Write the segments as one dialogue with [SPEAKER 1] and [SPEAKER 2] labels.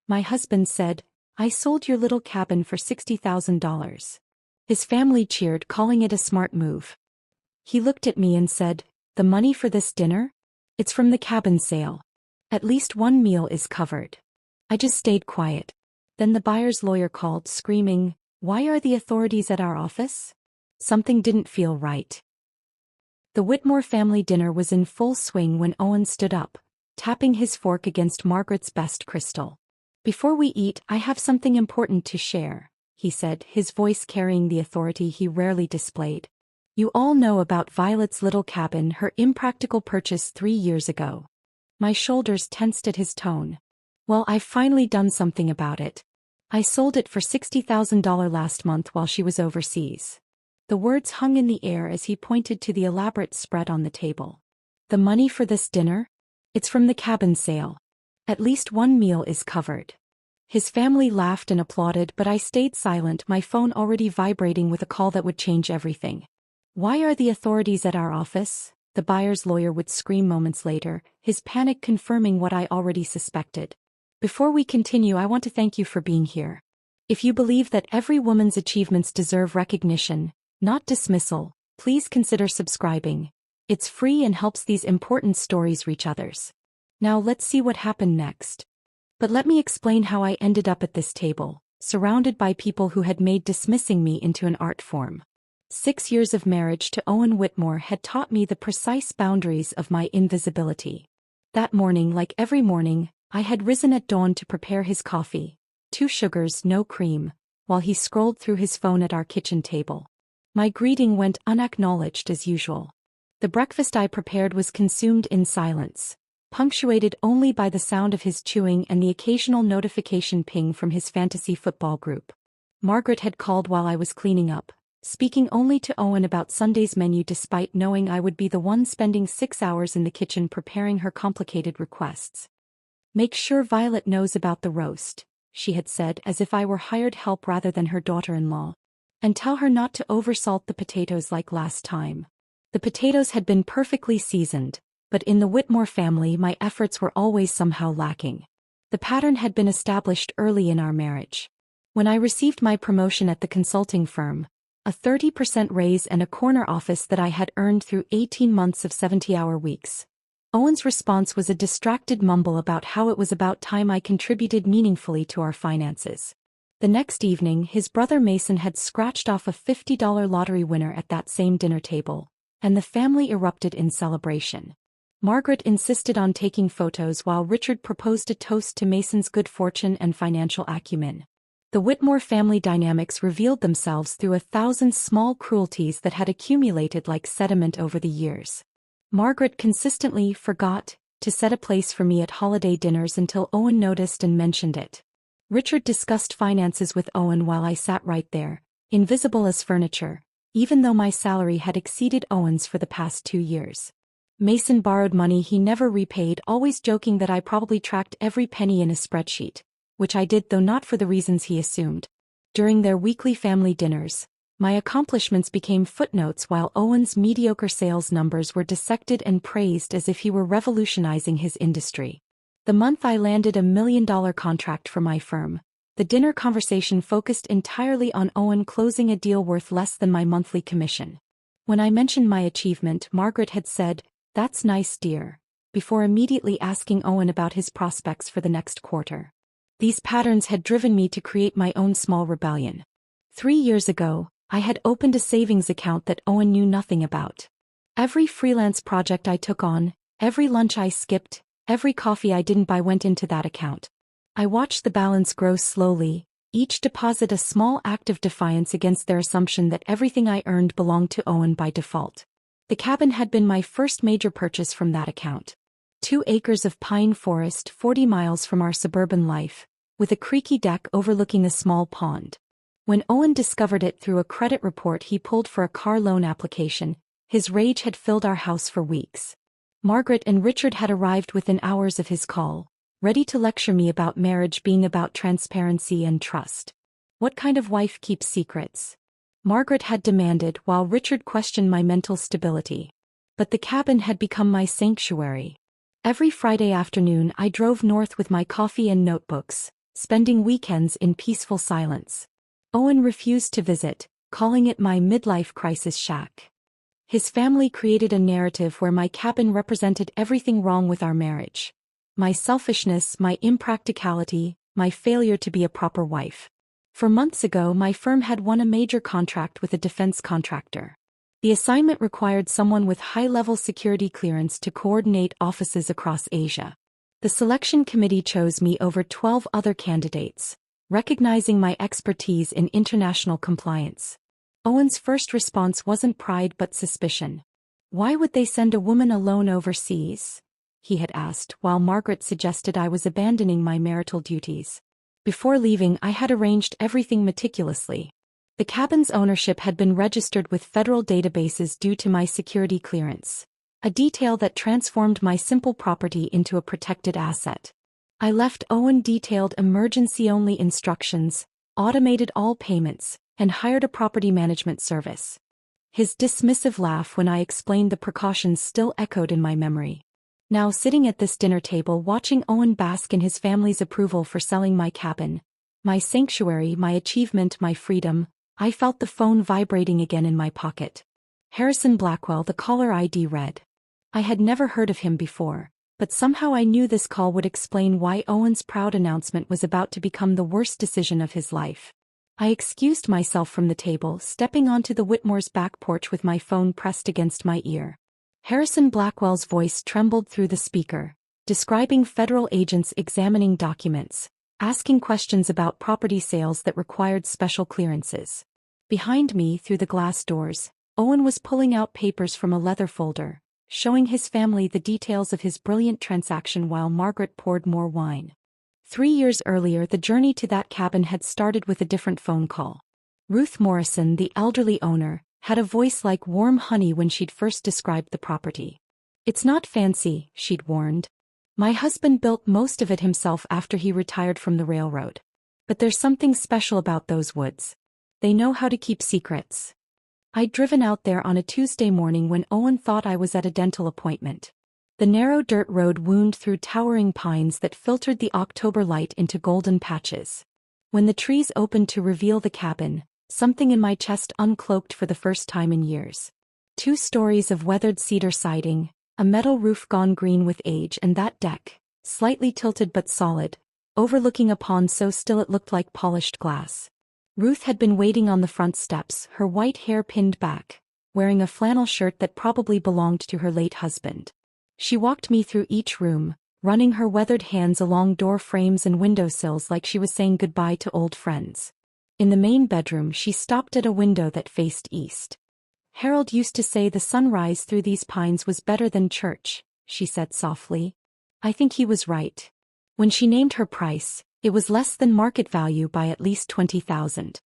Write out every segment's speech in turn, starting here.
[SPEAKER 1] My husband said, "I sold your little cabin for $60,000. His family cheered, calling it a smart move. He looked at me and said, "The money for this dinner? It's from the cabin sale. At least one meal is covered." I just stayed quiet. Then the buyer's lawyer called, screaming, "Why are the authorities at our office?" Something didn't feel right. The Whitmore family dinner was in full swing when Owen stood up, tapping his fork against Margaret's best crystal. "Before we eat, I have something important to share," he said, his voice carrying the authority he rarely displayed. "You all know about Violet's little cabin, her impractical purchase 3 years ago." My shoulders tensed at his tone. "Well, I've finally done something about it. I sold it for $60,000 last month while she was overseas." The words hung in the air as he pointed to the elaborate spread on the table. "The money for this dinner? It's from the cabin sale. At least one meal is covered." His family laughed and applauded, but I stayed silent, my phone already vibrating with a call that would change everything. "Why are the authorities at our office?" the buyer's lawyer would scream moments later, his panic confirming what I already suspected. "Before we continue, I want to thank you for being here. If you believe that every woman's achievements deserve recognition, not dismissal, please consider subscribing. It's free and helps these important stories reach others. Now let's see what happened next. But let me explain how I ended up at this table, surrounded by people who had made dismissing me into an art form. 6 years of marriage to Owen Whitmore had taught me the precise boundaries of my invisibility. That morning, like every morning, I had risen at dawn to prepare his coffee, 2 sugars, no cream, while he scrolled through his phone at our kitchen table. My greeting went unacknowledged as usual. The breakfast I prepared was consumed in silence, punctuated only by the sound of his chewing and the occasional notification ping from his fantasy football group. Margaret had called while I was cleaning up, speaking only to Owen about Sunday's menu despite knowing I would be the one spending 6 hours in the kitchen preparing her complicated requests. "Make sure Violet knows about the roast," she had said, as if I were hired help rather than her daughter-in-law. "And tell her not to oversalt the potatoes like last time." The potatoes had been perfectly seasoned, but in the Whitmore family my efforts were always somehow lacking. The pattern had been established early in our marriage. When I received my promotion at the consulting firm, a 30% raise and a corner office that I had earned through 18 months of 70-hour weeks, Owen's response was a distracted mumble about how it was about time I contributed meaningfully to our finances. The next evening, his brother Mason had scratched off a $50 lottery winner at that same dinner table, and the family erupted in celebration. Margaret insisted on taking photos while Richard proposed a toast to Mason's good fortune and financial acumen. The Whitmore family dynamics revealed themselves through 1,000 small cruelties that had accumulated like sediment over the years. Margaret consistently forgot to set a place for me at holiday dinners until Owen noticed and mentioned it. Richard discussed finances with Owen while I sat right there, invisible as furniture, even though my salary had exceeded Owen's for the past 2 years. Mason borrowed money he never repaid, always joking that I probably tracked every penny in a spreadsheet, which I did, though not for the reasons he assumed. During their weekly family dinners, my accomplishments became footnotes while Owen's mediocre sales numbers were dissected and praised as if he were revolutionizing his industry. The month I landed a $1 million contract for my firm, the dinner conversation focused entirely on Owen closing a deal worth less than my monthly commission. When I mentioned my achievement, Margaret had said, "That's nice, dear," before immediately asking Owen about his prospects for the next quarter. These patterns had driven me to create my own small rebellion. 3 years ago, I had opened a savings account that Owen knew nothing about. Every freelance project I took on, every lunch I skipped, every coffee I didn't buy went into that account. I watched the balance grow slowly, each deposit a small act of defiance against their assumption that everything I earned belonged to Owen by default. The cabin had been my first major purchase from that account. 2 acres of pine forest 40 miles from our suburban life, with a creaky deck overlooking a small pond. When Owen discovered it through a credit report he pulled for a car loan application, his rage had filled our house for weeks. Margaret and Richard had arrived within hours of his call, ready to lecture me about marriage being about transparency and trust. What kind of wife keeps secrets? Margaret had demanded, while Richard questioned my mental stability. But the cabin had become my sanctuary. Every Friday afternoon I drove north with my coffee and notebooks, spending weekends in peaceful silence. Owen refused to visit, calling it my midlife crisis shack. His family created a narrative where my cabin represented everything wrong with our marriage. My selfishness, my impracticality, my failure to be a proper wife. For months ago, my firm had won a major contract with a defense contractor. The assignment required someone with high-level security clearance to coordinate offices across Asia. The selection committee chose me over 12 other candidates, recognizing my expertise in international compliance. Owen's first response wasn't pride but suspicion. Why would they send a woman alone overseas? He had asked, while Margaret suggested I was abandoning my marital duties. Before leaving, I had arranged everything meticulously. The cabin's ownership had been registered with federal databases due to my security clearance, a detail that transformed my simple property into a protected asset. I left Owen detailed emergency-only instructions, automated all payments, and hired a property management service. His dismissive laugh when I explained the precautions still echoed in my memory. Now sitting at this dinner table watching Owen bask in his family's approval for selling my cabin, my sanctuary, my achievement, my freedom, I felt the phone vibrating again in my pocket. Harrison Blackwell, the caller ID read. I had never heard of him before, but somehow I knew this call would explain why Owen's proud announcement was about to become the worst decision of his life. I excused myself from the table, stepping onto the Whitmore's back porch with my phone pressed against my ear. Harrison Blackwell's voice trembled through the speaker, describing federal agents examining documents, asking questions about property sales that required special clearances. Behind me, through the glass doors, Owen was pulling out papers from a leather folder, showing his family the details of his brilliant transaction while Margaret poured more wine. 3 years earlier, the journey to that cabin had started with a different phone call. Ruth Morrison, the elderly owner, had a voice like warm honey when she'd first described the property. It's not fancy, she'd warned. My husband built most of it himself after he retired from the railroad. But there's something special about those woods. They know how to keep secrets. I'd driven out there on a Tuesday morning when Owen thought I was at a dental appointment. The narrow dirt road wound through towering pines that filtered the October light into golden patches. When the trees opened to reveal the cabin, something in my chest uncloaked for the first time in years. 2 stories of weathered cedar siding, a metal roof gone green with age, and that deck, slightly tilted but solid, overlooking a pond so still it looked like polished glass. Ruth had been waiting on the front steps, her white hair pinned back, wearing a flannel shirt that probably belonged to her late husband. She walked me through each room, running her weathered hands along door frames and windowsills like she was saying goodbye to old friends. In the main bedroom, she stopped at a window that faced east. Harold used to say the sunrise through these pines was better than church, she said softly. I think he was right. When she named her price, it was less than market value by at least $20,000.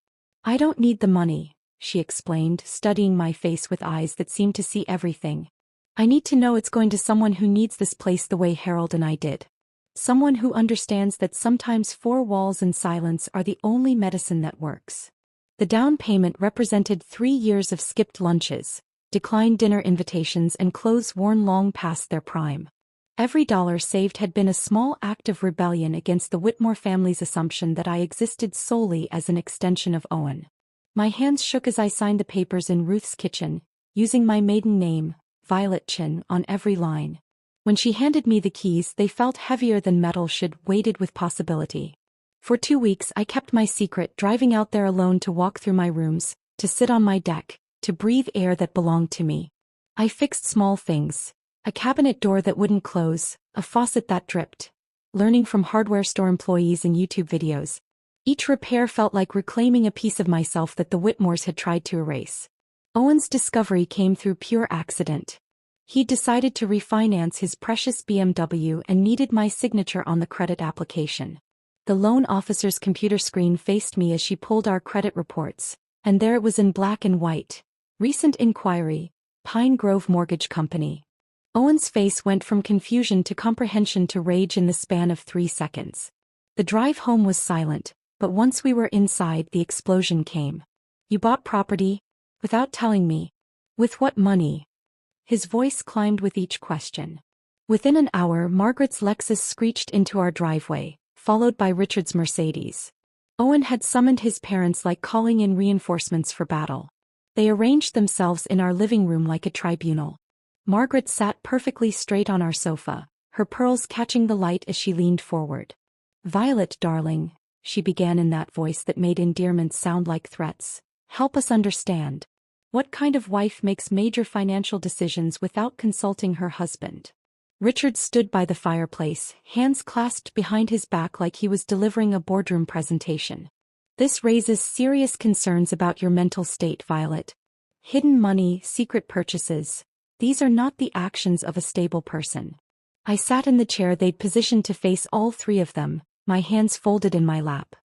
[SPEAKER 1] I don't need the money, she explained, studying my face with eyes that seemed to see everything. I need to know it's going to someone who needs this place the way Harold and I did. Someone who understands that sometimes 4 walls and silence are the only medicine that works. The down payment represented 3 years of skipped lunches, declined dinner invitations, and clothes worn long past their prime. Every dollar saved had been a small act of rebellion against the Whitmore family's assumption that I existed solely as an extension of Owen. My hands shook as I signed the papers in Ruth's kitchen, using my maiden name, Violet Chin, on every line. When she handed me the keys, they felt heavier than metal should, weighted with possibility. For 2 weeks I kept my secret, driving out there alone to walk through my rooms, to sit on my deck, to breathe air that belonged to me. I fixed small things. A cabinet door that wouldn't close, a faucet that dripped. Learning from hardware store employees and YouTube videos. Each repair felt like reclaiming a piece of myself that the Whitmores had tried to erase. Owen's discovery came through pure accident. He decided to refinance his precious BMW and needed my signature on the credit application. The loan officer's computer screen faced me as she pulled our credit reports, and there it was in black and white. Recent inquiry, Pine Grove Mortgage Company. Owen's face went from confusion to comprehension to rage in the span of 3 seconds. The drive home was silent, but once we were inside, the explosion came. You bought property? Without telling me. With what money? His voice climbed with each question. Within an hour, Margaret's Lexus screeched into our driveway, followed by Richard's Mercedes. Owen had summoned his parents like calling in reinforcements for battle. They arranged themselves in our living room like a tribunal. Margaret sat perfectly straight on our sofa, her pearls catching the light as she leaned forward. "Violet, darling," she began in that voice that made endearments sound like threats, "help us understand. What kind of wife makes major financial decisions without consulting her husband?" Richard stood by the fireplace, hands clasped behind his back like he was delivering a boardroom presentation. "This raises serious concerns about your mental state, Violet. Hidden money, secret purchases. These are not the actions of a stable person." I sat in the chair they'd positioned to face all three of them, my hands folded in my lap.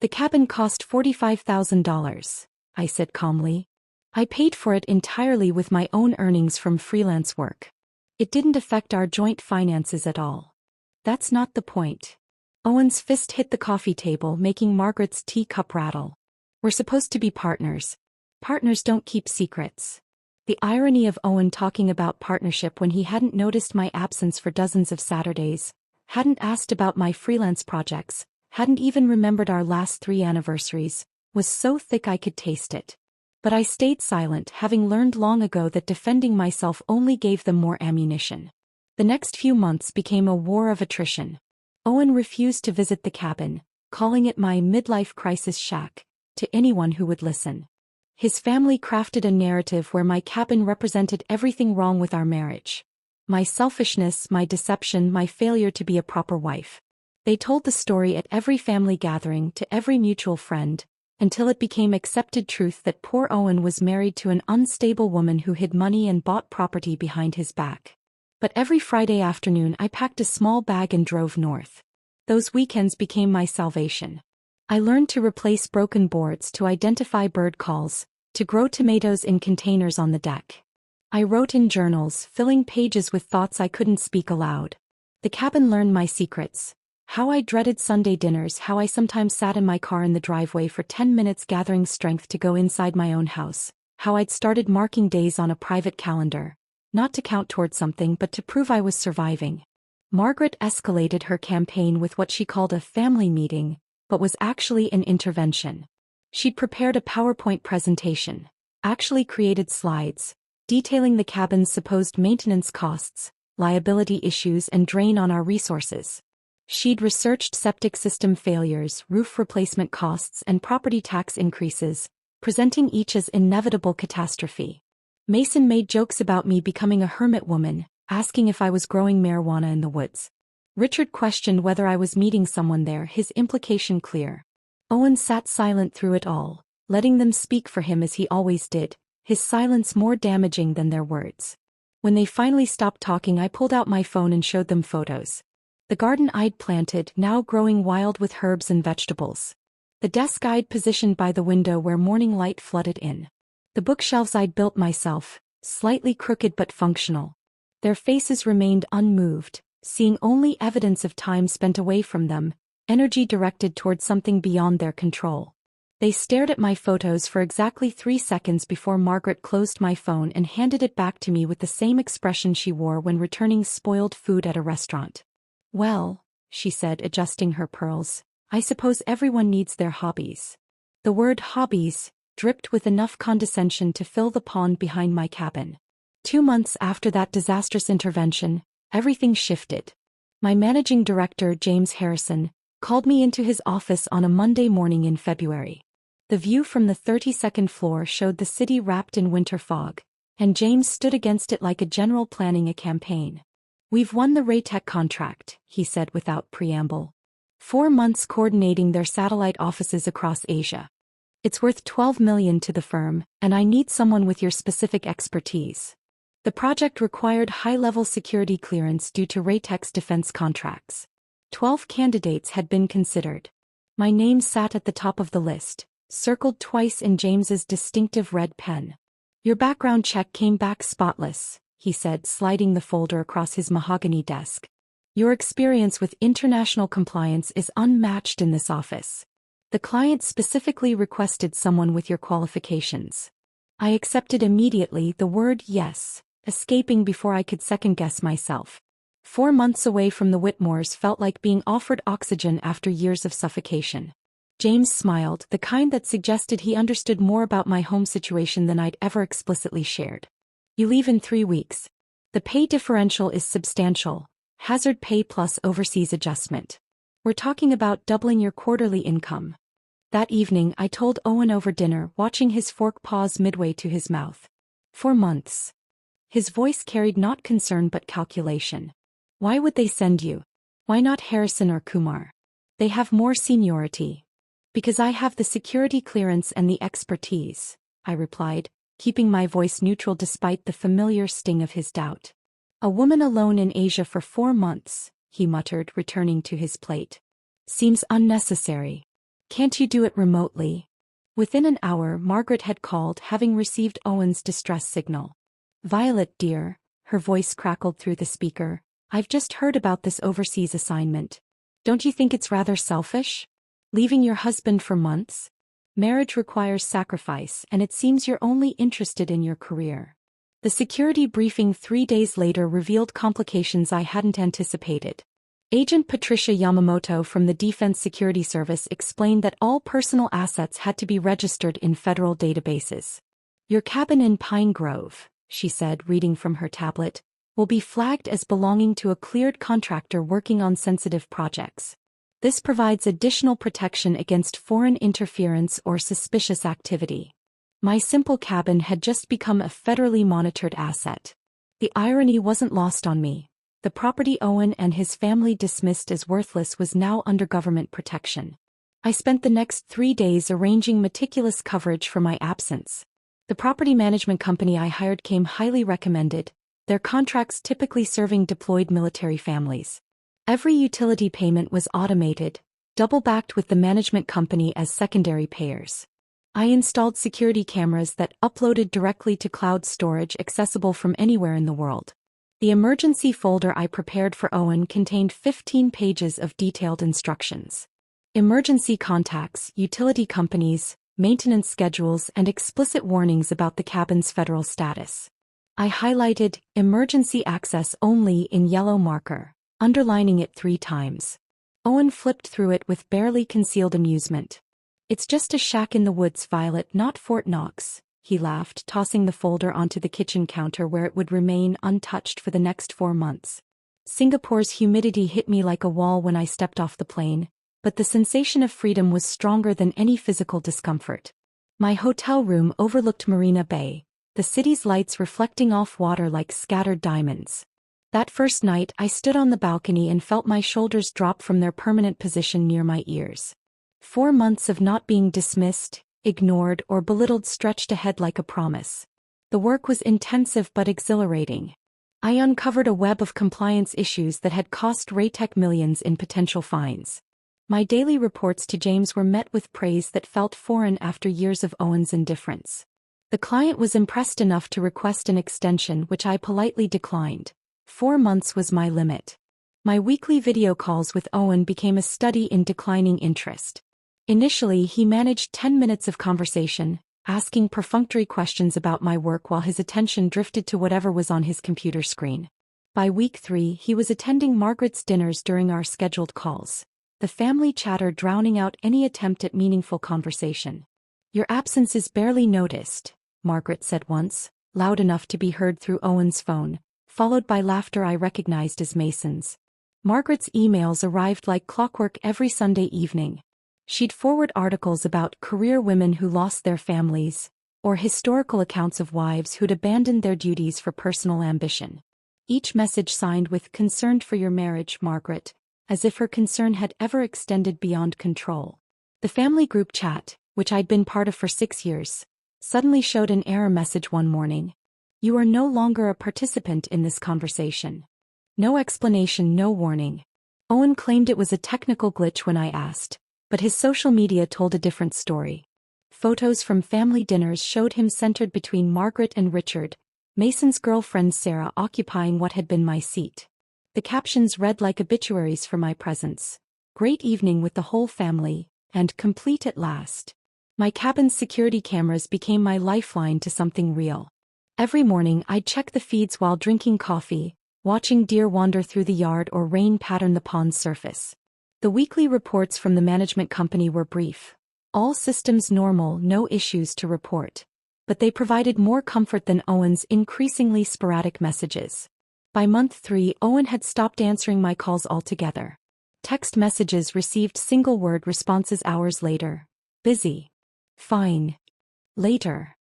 [SPEAKER 1] "The cabin cost $45,000, I said calmly. "I paid for it entirely with my own earnings from freelance work. It didn't affect our joint finances at all." "That's not the point." Owen's fist hit the coffee table, making Margaret's teacup rattle. "We're supposed to be partners. Partners don't keep secrets." The irony of Owen talking about partnership when he hadn't noticed my absence for dozens of Saturdays, hadn't asked about my freelance projects, hadn't even remembered our last 3 anniversaries, was so thick I could taste it. But I stayed silent, having learned long ago that defending myself only gave them more ammunition. The next few months became a war of attrition. Owen refused to visit the cabin, calling it my midlife crisis shack, to anyone who would listen. His family crafted a narrative where my cabin represented everything wrong with our marriage. My selfishness, my deception, my failure to be a proper wife. They told the story at every family gathering, to every mutual friend, until it became accepted truth that poor Owen was married to an unstable woman who hid money and bought property behind his back. But every Friday afternoon I packed a small bag and drove north. Those weekends became my salvation. I learned to replace broken boards, to identify bird calls, to grow tomatoes in containers on the deck. I wrote in journals, filling pages with thoughts I couldn't speak aloud. The cabin learned my secrets. How I dreaded Sunday dinners, how I sometimes sat in my car in the driveway for 10 minutes gathering strength to go inside my own house, how I'd started marking days on a private calendar, not to count toward something but to prove I was surviving. Margaret escalated her campaign with what she called a family meeting, but was actually an intervention. She'd prepared a PowerPoint presentation, actually created slides, detailing the cabin's supposed maintenance costs, liability issues and drain on our resources. She'd researched septic system failures, roof replacement costs and property tax increases, presenting each as inevitable catastrophe. Mason made jokes about me becoming a hermit woman, asking if I was growing marijuana in the woods. Richard questioned whether I was meeting someone there, his implication clear. Owen sat silent through it all, letting them speak for him as he always did, his silence more damaging than their words. When they finally stopped talking, I pulled out my phone and showed them photos. The garden I'd planted, now growing wild with herbs and vegetables. The desk I'd positioned by the window where morning light flooded in. The bookshelves I'd built myself, slightly crooked but functional. Their faces remained unmoved, seeing only evidence of time spent away from them, energy directed toward something beyond their control. They stared at my photos for exactly 3 seconds before Margaret closed my phone and handed it back to me with the same expression she wore when returning spoiled food at a restaurant. "Well," she said, adjusting her pearls, "I suppose everyone needs their hobbies." The word hobbies dripped with enough condescension to fill the pond behind my cabin. 2 months after that disastrous intervention, everything shifted. My managing director, James Harrison, called me into his office on a Monday morning in February. The view from the 32nd floor showed the city wrapped in winter fog, and James stood against it like a general planning a campaign. "We've won the Raytech contract," he said without preamble. 4 months coordinating their satellite offices across Asia. "It's worth $12 million to the firm, and I need someone with your specific expertise." The project required high-level security clearance due to Raytech's defense contracts. 12 candidates had been considered. My name sat at the top of the list, circled twice in James's distinctive red pen. "Your background check came back spotless," he said, sliding the folder across his mahogany desk. "Your experience with international compliance is unmatched in this office. The client specifically requested someone with your qualifications." I accepted immediately, the word yes, escaping before I could second-guess myself. 4 months away from the Whitmores felt like being offered oxygen after years of suffocation. James smiled, the kind that suggested he understood more about my home situation than I'd ever explicitly shared. You leave in 3 weeks. The pay differential is substantial. Hazard pay plus overseas adjustment. We're talking about doubling your quarterly income. That evening I told Owen over dinner, watching his fork pause midway to his mouth. 4 months. His voice carried not concern but calculation. Why would they send you? Why not Harrison or Kumar? They have more seniority. Because I have the security clearance and the expertise, I replied, keeping my voice neutral despite the familiar sting of his doubt. A woman alone in Asia for 4 months, he muttered, returning to his plate. Seems unnecessary. Can't you do it remotely? Within an hour Margaret had called, having received Owen's distress signal. Violet dear, her voice crackled through the speaker, I've just heard about this overseas assignment. Don't you think it's rather selfish? Leaving your husband for months? Marriage requires sacrifice, and it seems you're only interested in your career. The security briefing 3 days later revealed complications I hadn't anticipated. Agent Patricia Yamamoto from the Defense Security Service explained that all personal assets had to be registered in federal databases. Your cabin in Pine Grove, she said, reading from her tablet, will be flagged as belonging to a cleared contractor working on sensitive projects. This provides additional protection against foreign interference or suspicious activity. My simple cabin had just become a federally monitored asset. The irony wasn't lost on me. The property Owen and his family dismissed as worthless was now under government protection. I spent the next 3 days arranging meticulous coverage for my absence. The property management company I hired came highly recommended, their contracts typically serving deployed military families. Every utility payment was automated, double-backed with the management company as secondary payers. I installed security cameras that uploaded directly to cloud storage accessible from anywhere in the world. The emergency folder I prepared for Owen contained 15 pages of detailed instructions. Emergency contacts, utility companies, maintenance schedules, and explicit warnings about the cabin's federal status. I highlighted emergency access only in yellow marker, underlining it 3 times. Owen flipped through it with barely concealed amusement. It's just a shack in the woods, Violet, not Fort Knox, he laughed, tossing the folder onto the kitchen counter where it would remain untouched for the next 4 months. Singapore's humidity hit me like a wall when I stepped off the plane, but the sensation of freedom was stronger than any physical discomfort. My hotel room overlooked Marina Bay, the city's lights reflecting off water like scattered diamonds. That first night I stood on the balcony and felt my shoulders drop from their permanent position near my ears. 4 months of not being dismissed, ignored, or belittled stretched ahead like a promise. The work was intensive but exhilarating. I uncovered a web of compliance issues that had cost Raytech millions in potential fines. My daily reports to James were met with praise that felt foreign after years of Owen's indifference. The client was impressed enough to request an extension, which I politely declined. 4 months was my limit. My weekly video calls with Owen became a study in declining interest. Initially, he managed 10 minutes of conversation, asking perfunctory questions about my work while his attention drifted to whatever was on his computer screen. By week 3, he was attending Margaret's dinners during our scheduled calls, the family chatter drowning out any attempt at meaningful conversation. Your absence is barely noticed, Margaret said once, loud enough to be heard through Owen's phone, followed by laughter I recognized as Mason's. Margaret's emails arrived like clockwork every Sunday evening. She'd forward articles about career women who lost their families, or historical accounts of wives who'd abandoned their duties for personal ambition. Each message signed with "Concerned for your marriage, Margaret," as if her concern had ever extended beyond control. The family group chat, which I'd been part of for 6 years, suddenly showed an error message one morning. You are no longer a participant in this conversation. No explanation, no warning. Owen claimed it was a technical glitch when I asked, but his social media told a different story. Photos from family dinners showed him centered between Margaret and Richard, Mason's girlfriend Sarah occupying what had been my seat. The captions read like obituaries for my presence. Great evening with the whole family, and complete at last. My cabin's security cameras became my lifeline to something real. Every morning I'd check the feeds while drinking coffee, watching deer wander through the yard or rain pattern the pond's surface. The weekly reports from the management company were brief. All systems normal, no issues to report. But they provided more comfort than Owen's increasingly sporadic messages. By month 3, Owen had stopped answering my calls altogether. Text messages received single-word responses hours later. Busy. Fine. Later.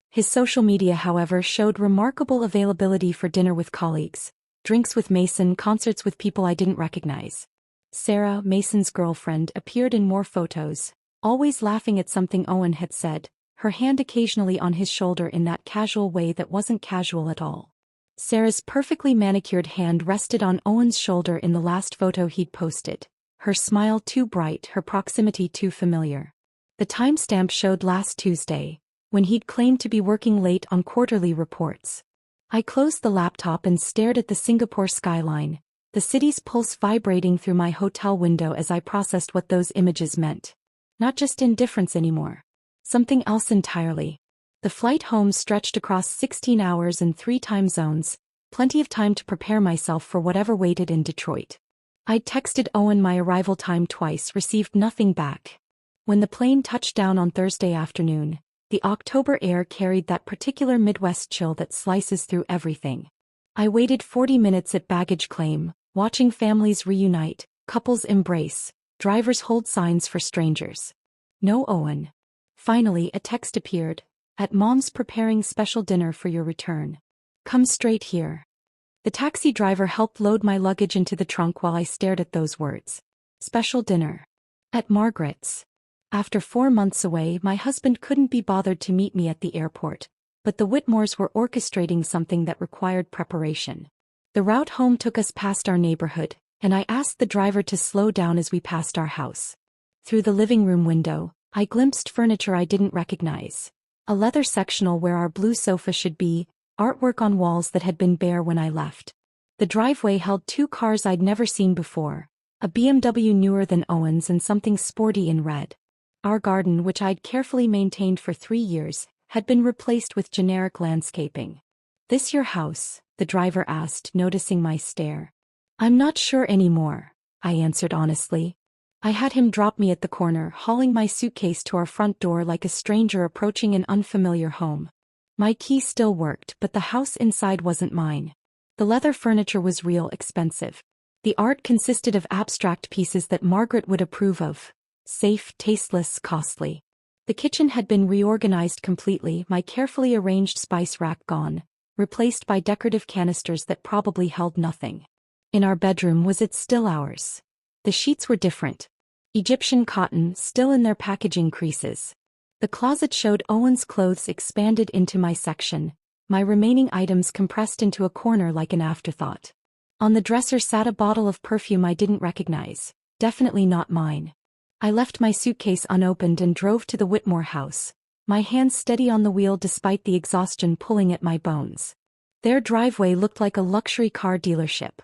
[SPEAKER 1] His social media, however, showed remarkable availability for dinner with colleagues, drinks with Mason, concerts with people I didn't recognize. Sarah, Mason's girlfriend, appeared in more photos, always laughing at something Owen had said, her hand occasionally on his shoulder in that casual way that wasn't casual at all. Sarah's perfectly manicured hand rested on Owen's shoulder in the last photo he'd posted, her smile too bright, her proximity too familiar. The timestamp showed last Tuesday, when he'd claimed to be working late on quarterly reports. I closed the laptop and stared at the Singapore skyline, the city's pulse vibrating through my hotel window as I processed what those images meant. Not just indifference anymore. Something else entirely. The flight home stretched across 16 hours and 3 time zones, plenty of time to prepare myself for whatever waited in Detroit. I'd texted Owen my arrival time twice, received nothing back. When the plane touched down on Thursday afternoon, the October air carried that particular Midwest chill that slices through everything. I waited 40 minutes at baggage claim, watching families reunite, couples embrace, drivers hold signs for strangers. No Owen. Finally, a text appeared. At Mom's preparing special dinner for your return. Come straight here. The taxi driver helped load my luggage into the trunk while I stared at those words. Special dinner. At Margaret's. After 4 months away, my husband couldn't be bothered to meet me at the airport, but the Whitmores were orchestrating something that required preparation. The route home took us past our neighborhood, and I asked the driver to slow down as we passed our house. Through the living room window, I glimpsed furniture I didn't recognize. A leather sectional where our blue sofa should be, artwork on walls that had been bare when I left. The driveway held 2 cars I'd never seen before, a BMW newer than Owen's and something sporty in red. Our garden, which I'd carefully maintained for 3 years, had been replaced with generic landscaping. This your house? The driver asked, noticing my stare. I'm not sure anymore, I answered honestly. I had him drop me at the corner, hauling my suitcase to our front door like a stranger approaching an unfamiliar home. My key still worked, but the house inside wasn't mine. The leather furniture was real expensive. The art consisted of abstract pieces that Margaret would approve of. Safe, tasteless, costly. The kitchen had been reorganized completely, my carefully arranged spice rack gone, replaced by decorative canisters that probably held nothing. In our bedroom, was it still ours? The sheets were different. Egyptian cotton, still in their packaging creases. The closet showed Owen's clothes expanded into my section, my remaining items compressed into a corner like an afterthought. On the dresser sat a bottle of perfume I didn't recognize, definitely not mine. I left my suitcase unopened and drove to the Whitmore house, my hands steady on the wheel despite the exhaustion pulling at my bones. Their driveway looked like a luxury car dealership.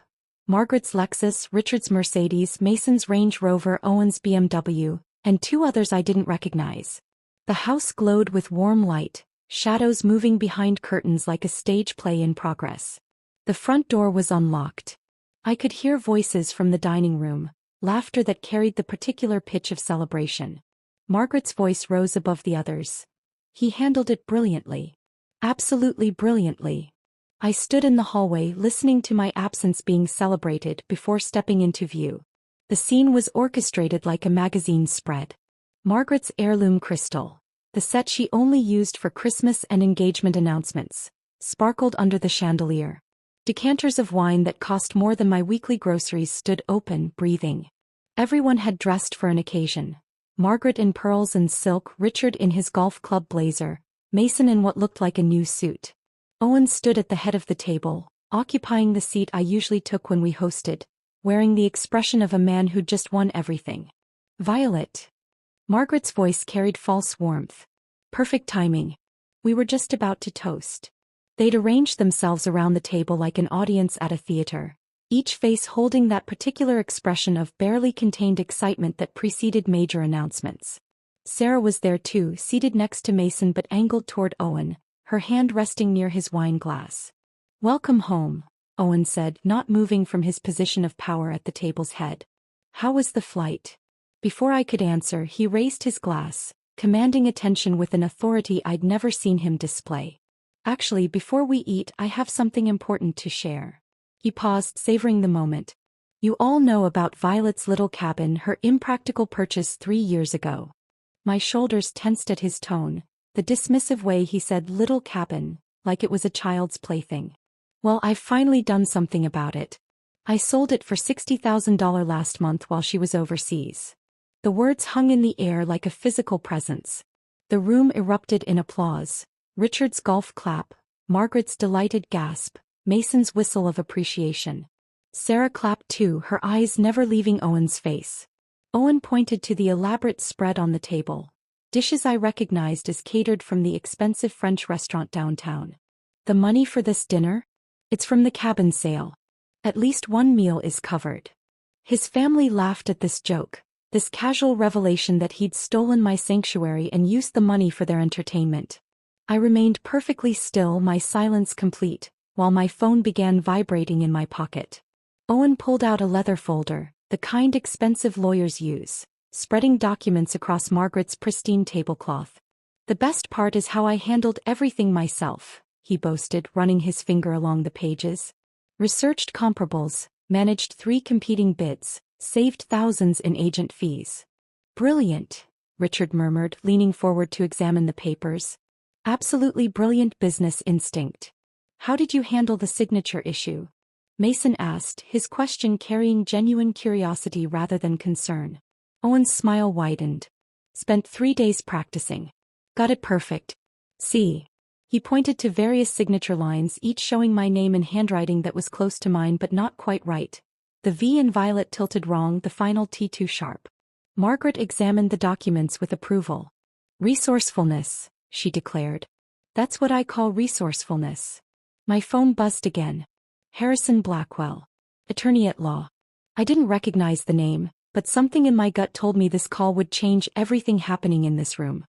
[SPEAKER 1] Margaret's Lexus, Richard's Mercedes, Mason's Range Rover, Owen's BMW, and 2 others I didn't recognize. The house glowed with warm light, shadows moving behind curtains like a stage play in progress. The front door was unlocked. I could hear voices from the dining room, laughter that carried the particular pitch of celebration. Margaret's voice rose above the others. He handled it brilliantly. Absolutely brilliantly. I stood in the hallway listening to my absence being celebrated before stepping into view. The scene was orchestrated like a magazine spread. Margaret's heirloom crystal, the set she only used for Christmas and engagement announcements, sparkled under the chandelier. Decanters of wine that cost more than my weekly groceries stood open, breathing. Everyone had dressed for an occasion. Margaret in pearls and silk, Richard in his golf club blazer, Mason in what looked like a new suit. Owen stood at the head of the table, occupying the seat I usually took when we hosted, wearing the expression of a man who'd just won everything. Violet. Margaret's voice carried false warmth. Perfect timing. We were just about to toast. They'd arranged themselves around the table like an audience at a theater, each face holding that particular expression of barely contained excitement that preceded major announcements. Sarah was there too, seated next to Mason but angled toward Owen, her hand resting near his wine glass. Welcome home. Owen said, not moving from his position of power at the table's head. How was the flight? Before I could answer, he raised his glass, commanding attention with an authority I'd never seen him display. Actually, before we eat, I have something important to share. He paused, savoring the moment. You all know about Violet's little cabin, her impractical purchase 3 years ago. My shoulders tensed at his tone, the dismissive way he said little cabin, like it was a child's plaything. Well, I've finally done something about it. I sold it for $60,000 last month while she was overseas. The words hung in the air like a physical presence. The room erupted in applause. Richard's golf clap, Margaret's delighted gasp, Mason's whistle of appreciation. Sarah clapped too, her eyes never leaving Owen's face. Owen pointed to the elaborate spread on the table. Dishes I recognized as catered from the expensive French restaurant downtown. The money for this dinner? It's from the cabin sale. At least one meal is covered. His family laughed at this joke, this casual revelation that he'd stolen my sanctuary and used the money for their entertainment. I remained perfectly still, my silence complete, while my phone began vibrating in my pocket. Owen pulled out a leather folder, the kind expensive lawyers use, spreading documents across Margaret's pristine tablecloth. The best part is how I handled everything myself, he boasted, running his finger along the pages. Researched comparables, managed 3 competing bids, saved thousands in agent fees. Brilliant, Richard murmured, leaning forward to examine the papers. Absolutely brilliant business instinct. How did you handle the signature issue? Mason asked, his question carrying genuine curiosity rather than concern. Owen's smile widened. Spent 3 days practicing. Got it perfect. See. He pointed to various signature lines, each showing my name in handwriting that was close to mine but not quite right. The V in Violet tilted wrong, the final T too sharp. Margaret examined the documents with approval. Resourcefulness, she declared. That's what I call resourcefulness. My phone buzzed again. Harrison Blackwell. Attorney at law. I didn't recognize the name, but something in my gut told me this call would change everything happening in this room.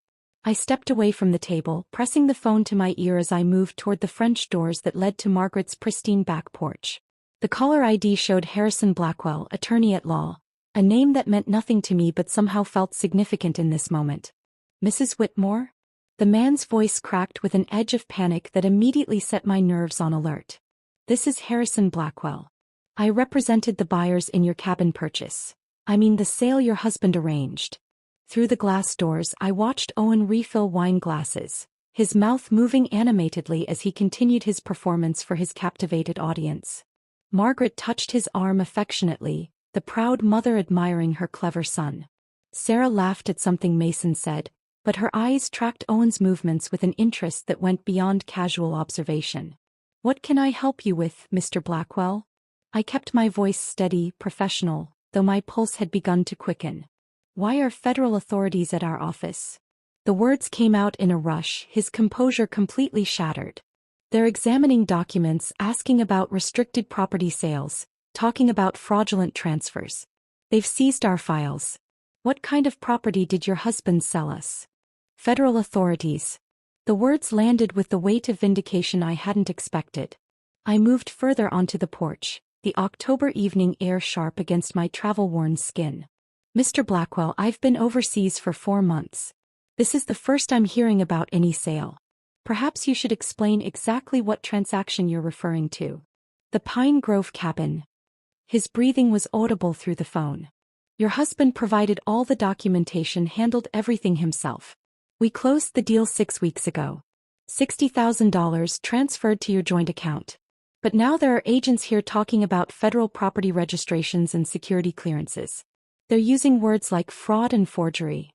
[SPEAKER 1] I stepped away from the table, pressing the phone to my ear as I moved toward the French doors that led to Margaret's pristine back porch. The caller ID showed Harrison Blackwell, attorney at law, a name that meant nothing to me but somehow felt significant in this moment. Mrs. Whitmore? The man's voice cracked with an edge of panic that immediately set my nerves on alert. This is Harrison Blackwell. I represented the buyers in your cabin purchase. I mean the sale your husband arranged. Through the glass doors I watched Owen refill wine glasses, his mouth moving animatedly as he continued his performance for his captivated audience. Margaret touched his arm affectionately, the proud mother admiring her clever son. Sarah laughed at something Mason said, but her eyes tracked Owen's movements with an interest that went beyond casual observation. What can I help you with, Mr. Blackwell? I kept my voice steady, professional, though my pulse had begun to quicken. Why are federal authorities at our office? The words came out in a rush, his composure completely shattered. They're examining documents, asking about restricted property sales, talking about fraudulent transfers. They've seized our files. What kind of property did your husband sell us? Federal authorities. The words landed with the weight of vindication I hadn't expected. I moved further onto the porch, the October evening air sharp against my travel-worn skin. Mr. Blackwell, I've been overseas for 4 months. This is the first I'm hearing about any sale. Perhaps you should explain exactly what transaction you're referring to. The Pine Grove cabin. His breathing was audible through the phone. Your husband provided all the documentation, handled everything himself. We closed the deal 6 weeks ago. $60,000 transferred to your joint account. But now there are agents here talking about federal property registrations and security clearances. They're using words like fraud and forgery.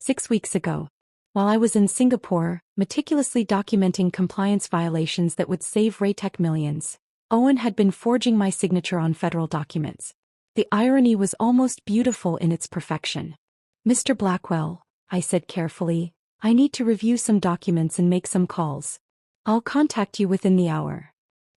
[SPEAKER 1] 6 weeks ago, while I was in Singapore, meticulously documenting compliance violations that would save Raytech millions, Owen had been forging my signature on federal documents. The irony was almost beautiful in its perfection. Mr. Blackwell, I said carefully, I need to review some documents and make some calls. I'll contact you within the hour.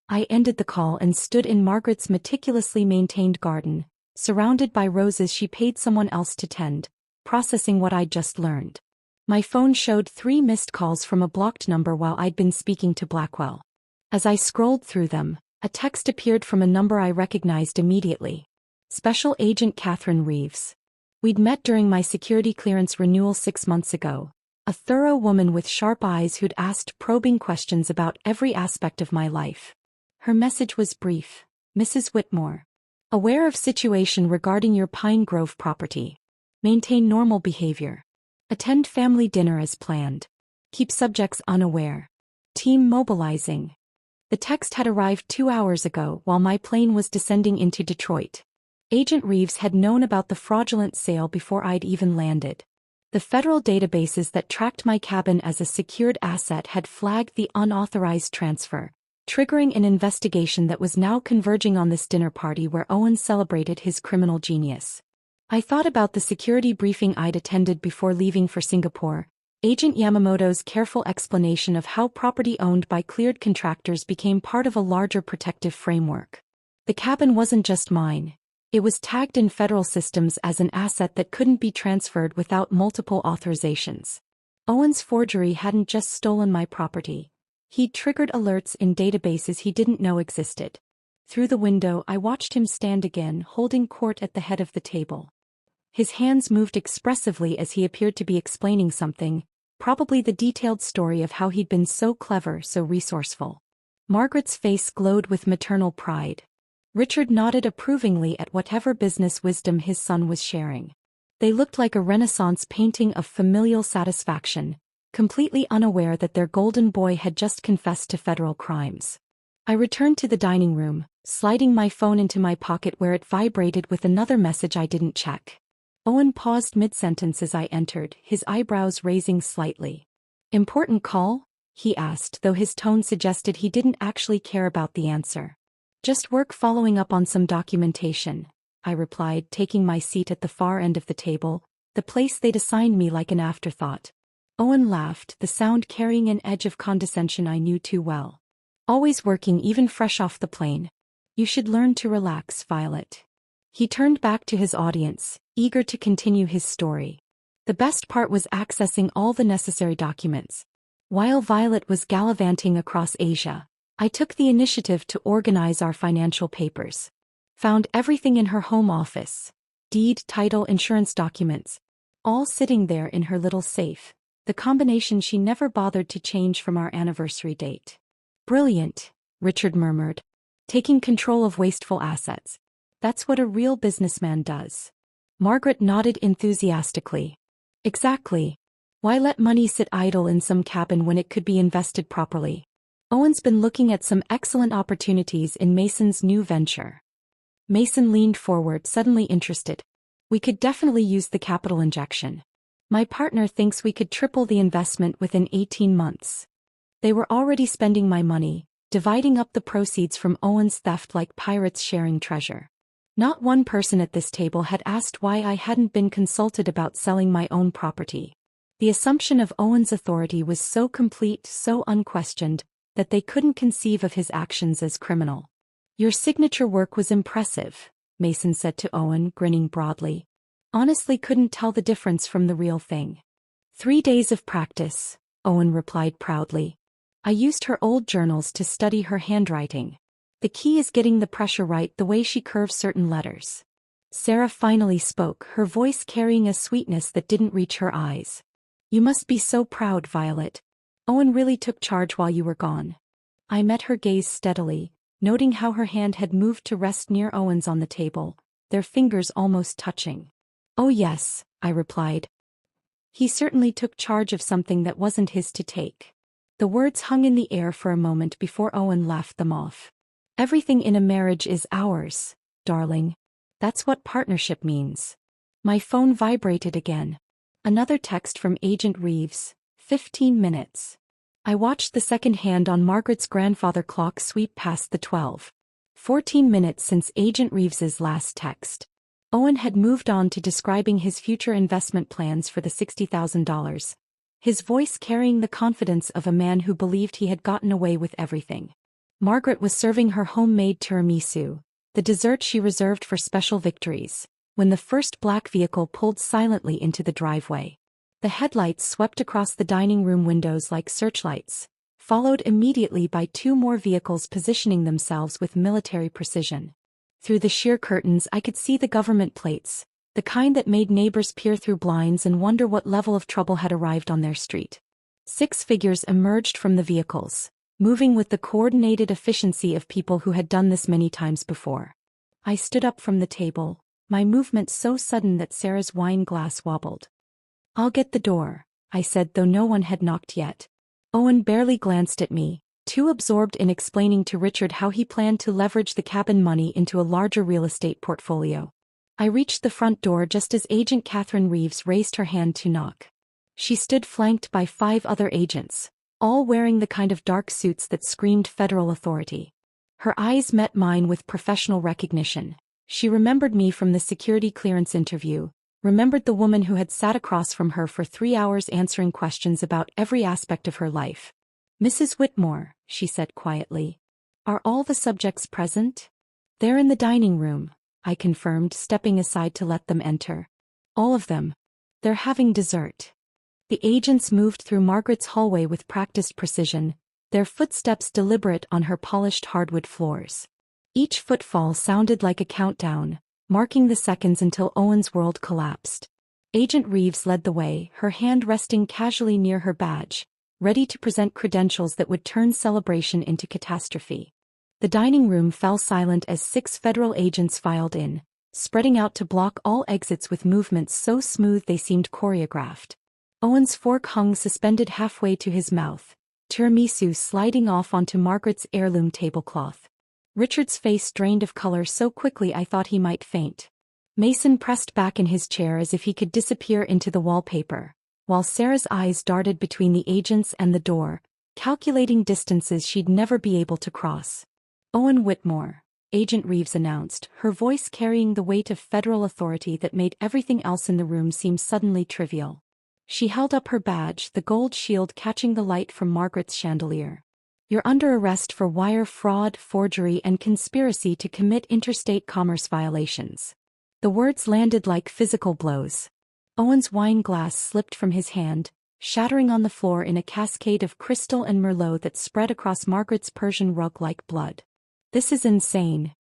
[SPEAKER 1] I ended the call and stood in Margaret's meticulously maintained garden, surrounded by roses she paid someone else to tend, processing what I'd just learned. My phone showed 3 missed calls from a blocked number while I'd been speaking to Blackwell. As I scrolled through them, A text appeared from a number I recognized immediately. Special Agent Catherine Reeves. We'd met during my security clearance renewal 6 months ago. A thorough woman with sharp eyes who'd asked probing questions about every aspect of my life. Her message was brief. Mrs. Whitmore. Aware of situation regarding your Pine Grove property. Maintain normal behavior. Attend family dinner as planned. Keep subjects unaware. Team mobilizing. The text had arrived 2 hours ago while my plane was descending into Detroit. Agent Reeves had known about the fraudulent sale before I'd even landed. The federal databases that tracked my cabin as a secured asset had flagged the unauthorized transfer, triggering an investigation that was now converging on this dinner party where Owen celebrated his criminal genius. I thought about the security briefing I'd attended before leaving for Singapore, Agent Yamamoto's careful explanation of how property owned by cleared contractors became part of a larger protective framework. The cabin wasn't just mine. It was tagged in federal systems as an asset that couldn't be transferred without multiple authorizations. Owen's forgery hadn't just stolen my property. He'd triggered alerts in databases he didn't know existed. Through the window, I watched him stand again, holding court at the head of the table. His hands moved expressively as he appeared to be explaining something, probably the detailed story of how he'd been so clever, so resourceful. Margaret's face glowed with maternal pride. Richard nodded approvingly at whatever business wisdom his son was sharing. They looked like a Renaissance painting of familial satisfaction, completely unaware that their golden boy had just confessed to federal crimes. I returned to the dining room, sliding my phone into my pocket where it vibrated with another message I didn't check. Owen paused mid-sentence as I entered, his eyebrows raising slightly. "Important call?" he asked, though his tone suggested he didn't actually care about the answer. "Just work following up on some documentation," I replied, taking my seat at the far end of the table, the place they'd assigned me like an afterthought. Owen laughed, the sound carrying an edge of condescension I knew too well. "Always working, even fresh off the plane. You should learn to relax, Violet." He turned back to his audience, eager to continue his story. The best part was accessing all the necessary documents. While Violet was gallivanting across Asia, I took the initiative to organize our financial papers. Found everything in her home office. Deed, title, insurance documents. All sitting there in her little safe. The combination she never bothered to change from our anniversary date. "Brilliant," Richard murmured. "Taking control of wasteful assets. That's what a real businessman does." Margaret nodded enthusiastically. "Exactly. Why let money sit idle in some cabin when it could be invested properly? Owen's been looking at some excellent opportunities in Mason's new venture." Mason leaned forward, suddenly interested. "We could definitely use the capital injection. My partner thinks we could triple the investment within 18 months. They were already spending my money, dividing up the proceeds from Owen's theft like pirates sharing treasure. Not one person at this table had asked why I hadn't been consulted about selling my own property. The assumption of Owen's authority was so complete, so unquestioned, that they couldn't conceive of his actions as criminal. "Your signature work was impressive," Mason said to Owen, grinning broadly. "Honestly couldn't tell the difference from the real thing." 3 days of practice," Owen replied proudly. "I used her old journals to study her handwriting. The key is getting the pressure right, the way she curves certain letters." Sarah finally spoke, her voice carrying a sweetness that didn't reach her eyes. "You must be so proud, Violet. Owen really took charge while you were gone." I met her gaze steadily, noting how her hand had moved to rest near Owen's on the table, their fingers almost touching. "Oh yes," I replied. "He certainly took charge of something that wasn't his to take." The words hung in the air for a moment before Owen laughed them off. "Everything in a marriage is ours, darling. That's what partnership means." My phone vibrated again. Another text from Agent Reeves. 15 minutes. I watched the second hand on Margaret's grandfather clock sweep past the 12. 14 minutes since Agent Reeves's last text. Owen had moved on to describing his future investment plans for the $60,000. His voice carrying the confidence of a man who believed he had gotten away with everything. Margaret was serving her homemade tiramisu, the dessert she reserved for special victories, when the first black vehicle pulled silently into the driveway. The headlights swept across the dining room windows like searchlights, followed immediately by 2 more vehicles positioning themselves with military precision. Through the sheer curtains I could see the government plates, the kind that made neighbors peer through blinds and wonder what level of trouble had arrived on their street. 6 figures emerged from the vehicles, moving with the coordinated efficiency of people who had done this many times before. I stood up from the table, my movement so sudden that Sarah's wine glass wobbled. "I'll get the door," I said, though no one had knocked yet. Owen barely glanced at me, too absorbed in explaining to Richard how he planned to leverage the cabin money into a larger real estate portfolio. I reached the front door just as Agent Catherine Reeves raised her hand to knock. She stood flanked by 5 other agents, all wearing the kind of dark suits that screamed federal authority. Her eyes met mine with professional recognition. She remembered me from the security clearance interview, remembered the woman who had sat across from her for 3 hours answering questions about every aspect of her life. "Mrs. Whitmore," she said quietly. "Are all the subjects present?" "They're in the dining room," I confirmed, stepping aside to let them enter. "All of them. They're having dessert." The agents moved through Margaret's hallway with practiced precision, their footsteps deliberate on her polished hardwood floors. Each footfall sounded like a countdown, marking the seconds until Owen's world collapsed. Agent Reeves led the way, her hand resting casually near her badge, ready to present credentials that would turn celebration into catastrophe. The dining room fell silent as 6 federal agents filed in, spreading out to block all exits with movements so smooth they seemed choreographed. Owen's fork hung suspended halfway to his mouth, tiramisu sliding off onto Margaret's heirloom tablecloth. Richard's face drained of color so quickly I thought he might faint. Mason pressed back in his chair as if he could disappear into the wallpaper, while Sarah's eyes darted between the agents and the door, calculating distances she'd never be able to cross. "Owen Whitmore," Agent Reeves announced, her voice carrying the weight of federal authority that made everything else in the room seem suddenly trivial. She held up her badge, the gold shield catching the light from Margaret's chandelier. "You're under arrest for wire fraud, forgery, and conspiracy to commit interstate commerce violations." The words landed like physical blows. Owen's wine glass slipped from his hand, shattering on the floor in a cascade of crystal and merlot that spread across Margaret's Persian rug like blood. "This is insane."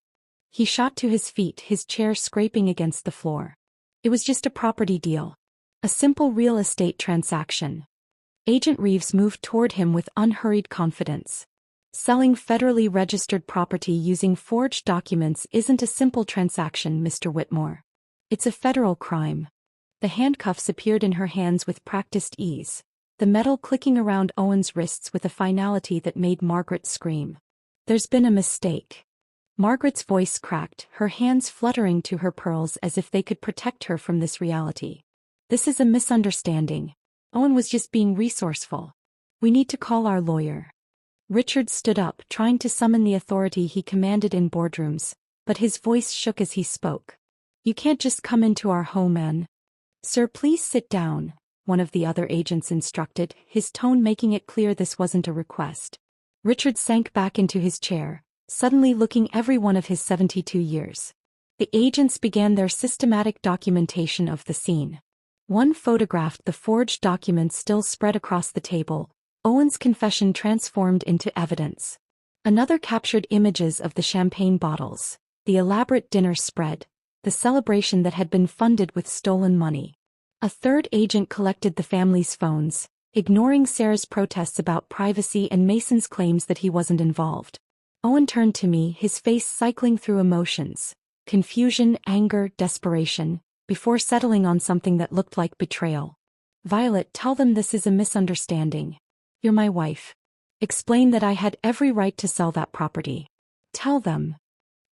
[SPEAKER 1] He shot to his feet, his chair scraping against the floor. "It was just a property deal. A simple real estate transaction." Agent Reeves moved toward him with unhurried confidence. "Selling federally registered property using forged documents isn't a simple transaction, Mr. Whitmore. It's a federal crime." The handcuffs appeared in her hands with practiced ease, the metal clicking around Owen's wrists with a finality that made Margaret scream. "There's been a mistake." Margaret's voice cracked, her hands fluttering to her pearls as if they could protect her from this reality. "This is a misunderstanding. Owen was just being resourceful. We need to call our lawyer." Richard stood up, trying to summon the authority he commanded in boardrooms, but his voice shook as he spoke. "You can't just come into our home and—" "Sir, please sit down," one of the other agents instructed, his tone making it clear this wasn't a request. Richard sank back into his chair, suddenly looking every one of his 72 years. The agents began their systematic documentation of the scene. One photographed the forged documents still spread across the table, Owen's confession transformed into evidence. Another captured images of the champagne bottles, the elaborate dinner spread, the celebration that had been funded with stolen money. A third agent collected the family's phones, ignoring Sarah's protests about privacy and Mason's claims that he wasn't involved. Owen turned to me, his face cycling through emotions, confusion, anger, desperation, before settling on something that looked like betrayal. "Violet, tell them this is a misunderstanding. You're my wife. Explain that I had every right to sell that property. Tell them."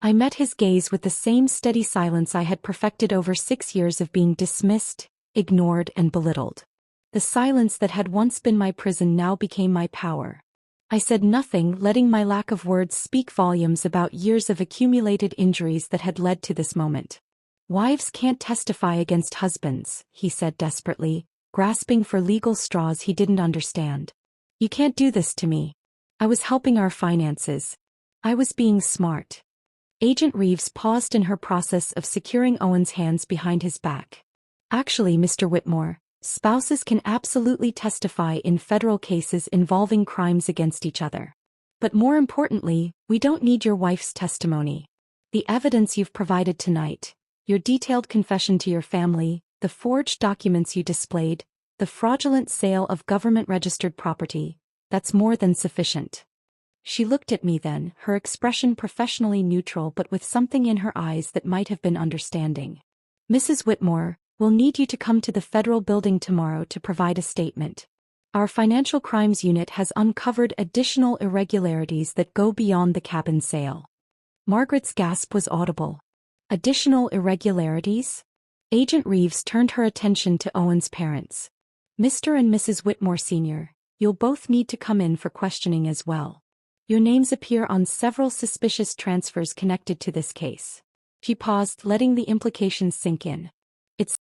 [SPEAKER 1] I met his gaze with the same steady silence I had perfected over 6 years of being dismissed, ignored, and belittled. The silence that had once been my prison now became my power. I said nothing, letting my lack of words speak volumes about years of accumulated injuries that had led to this moment. "Wives can't testify against husbands," he said desperately, grasping for legal straws he didn't understand. "You can't do this to me. I was helping our finances. I was being smart." Agent Reeves paused in her process of securing Owen's hands behind his back. "Actually, Mr. Whitmore, Spouses can absolutely testify in federal cases involving crimes against each other. But more importantly, we don't need your wife's testimony. The evidence you've provided tonight, your detailed confession to your family, the forged documents you displayed, the fraudulent sale of government-registered property, that's more than sufficient. She looked at me then, her expression professionally neutral but with something in her eyes that might have been understanding. Mrs. Whitmore, we'll need you to come to the federal building tomorrow to provide a statement. Our financial crimes unit has uncovered additional irregularities that go beyond the cabin sale. Margaret's gasp was audible. Additional irregularities? Agent Reeves turned her attention to Owen's parents. Mr. and Mrs. Whitmore Sr., you'll both need to come in for questioning as well. Your names appear on several suspicious transfers connected to this case. She paused, letting the implications sink in.